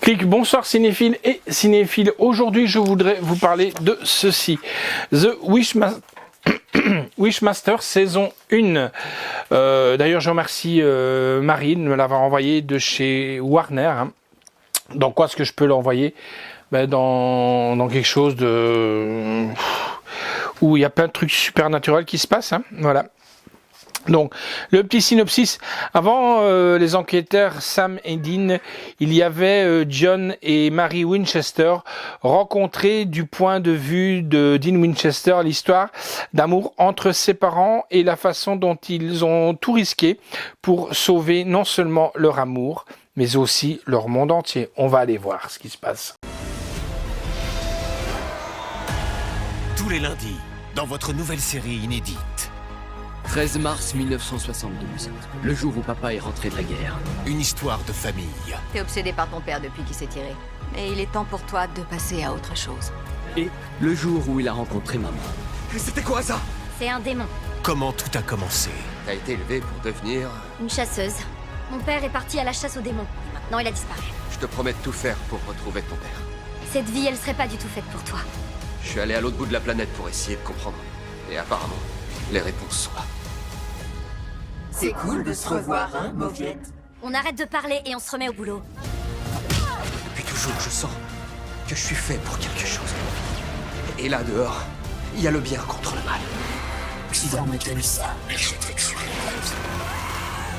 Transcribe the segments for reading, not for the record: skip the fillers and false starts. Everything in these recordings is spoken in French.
Clic, bonsoir cinéphiles et cinéphiles. Aujourd'hui, je voudrais vous parler de ceci. The Wishmaster saison 1. D'ailleurs, je remercie Marine de me l'avoir envoyé de chez Warner. Hein. Dans quoi est-ce que je peux l'envoyer? Dans quelque chose de où il y a plein de trucs supernaturels qui se passent. Hein. Voilà. Donc, le petit synopsis. Avant les enquêteurs Sam et Dean, il y avait John et Mary Winchester rencontrés du point de vue de Dean Winchester, l'histoire d'amour entre ses parents et la façon dont ils ont tout risqué pour sauver non seulement leur amour, mais aussi leur monde entier. On va aller voir ce qui se passe. Tous les lundis, dans votre nouvelle série inédite. 13 mars 1972, le jour où papa est rentré de la guerre. Une histoire de famille. T'es obsédé par ton père depuis qu'il s'est tiré. Mais il est temps pour toi de passer à autre chose. Et le jour où il a rencontré maman. Mais c'était quoi ça? C'est un démon. Comment tout a commencé? T'as été élevé pour devenir... Une chasseuse. Mon père est parti à la chasse aux démons. Maintenant, il a disparu. Je te promets de tout faire pour retrouver ton père. Cette vie, elle serait pas du tout faite pour toi. Je suis allé à l'autre bout de la planète pour essayer de comprendre. Et apparemment, les réponses sont là. C'est cool de se revoir, hein, Mauviette? On arrête de parler et on se remet au boulot. Depuis toujours, je sens que je suis fait pour quelque chose. Et là, dehors, il y a le bien contre le mal. Si jamais t'aimes ça, achèterai-tu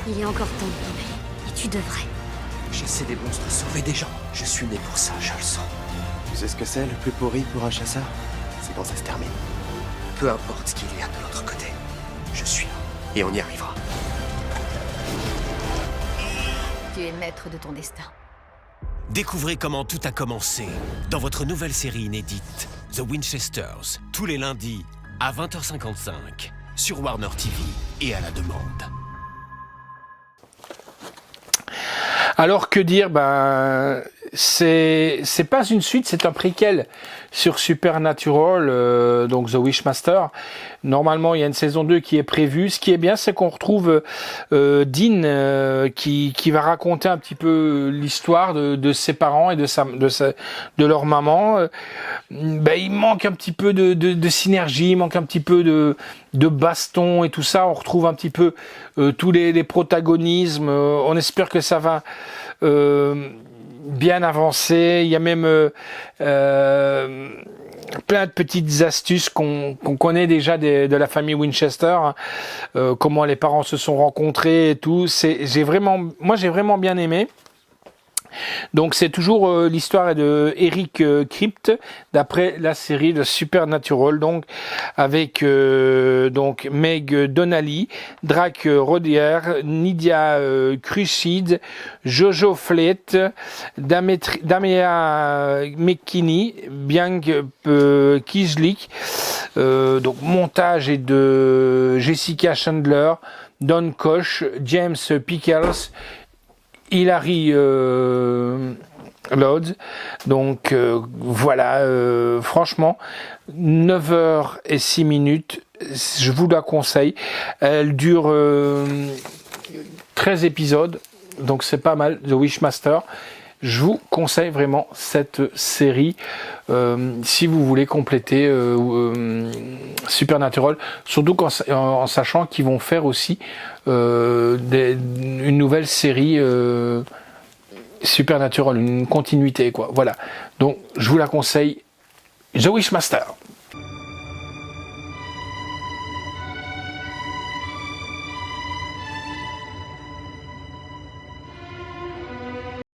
Il est encore temps de tomber. Et tu devrais. Chasser des monstres, sauver des gens. Je suis né pour ça, je le sens. Tu sais ce que c'est le plus pourri pour un chasseur? C'est quand ça se termine. Peu importe ce qu'il y a de l'autre côté, je suis là. Et on y arrivera. Tu es maître de ton destin. Découvrez comment tout a commencé dans votre nouvelle série inédite, The Winchesters, tous les lundis à 20h55 sur Warner TV et à la demande. Alors que dire, c'est pas une suite, c'est un préquel sur Supernatural, donc The Wishmaster. Normalement, il y a une saison 2 qui est prévue. Ce qui est bien, c'est qu'on retrouve Dean qui va raconter un petit peu l'histoire de ses parents et de leur maman. Il manque un petit peu de synergie, il manque un petit peu de baston et tout ça. On retrouve un petit peu tous les protagonismes. On espère que ça va bien avancer. Il y a même plein de petites astuces qu'on connaît déjà de la famille Winchester, hein. Comment les parents se sont rencontrés et tout. J'ai vraiment bien aimé. Donc c'est toujours l'histoire de Eric Kripke d'après la série de Supernatural, donc avec donc Meg Donnelly, Drake Rodier, Nydia Crucide, Jojo Flett, Damea McKinney, Bianc Kislik, donc montage est de Jessica Chandler, Don Koch, James Pickles, Hilary Lodge. Donc voilà, franchement, 9h06, je vous la conseille. Elle dure 13 épisodes, donc c'est pas mal, The Wishmaster. Je vous conseille vraiment cette série si vous voulez compléter Supernatural, surtout en sachant qu'ils vont faire aussi une nouvelle série Supernatural, une continuité, quoi. Voilà. Donc je vous la conseille, The Wishmaster.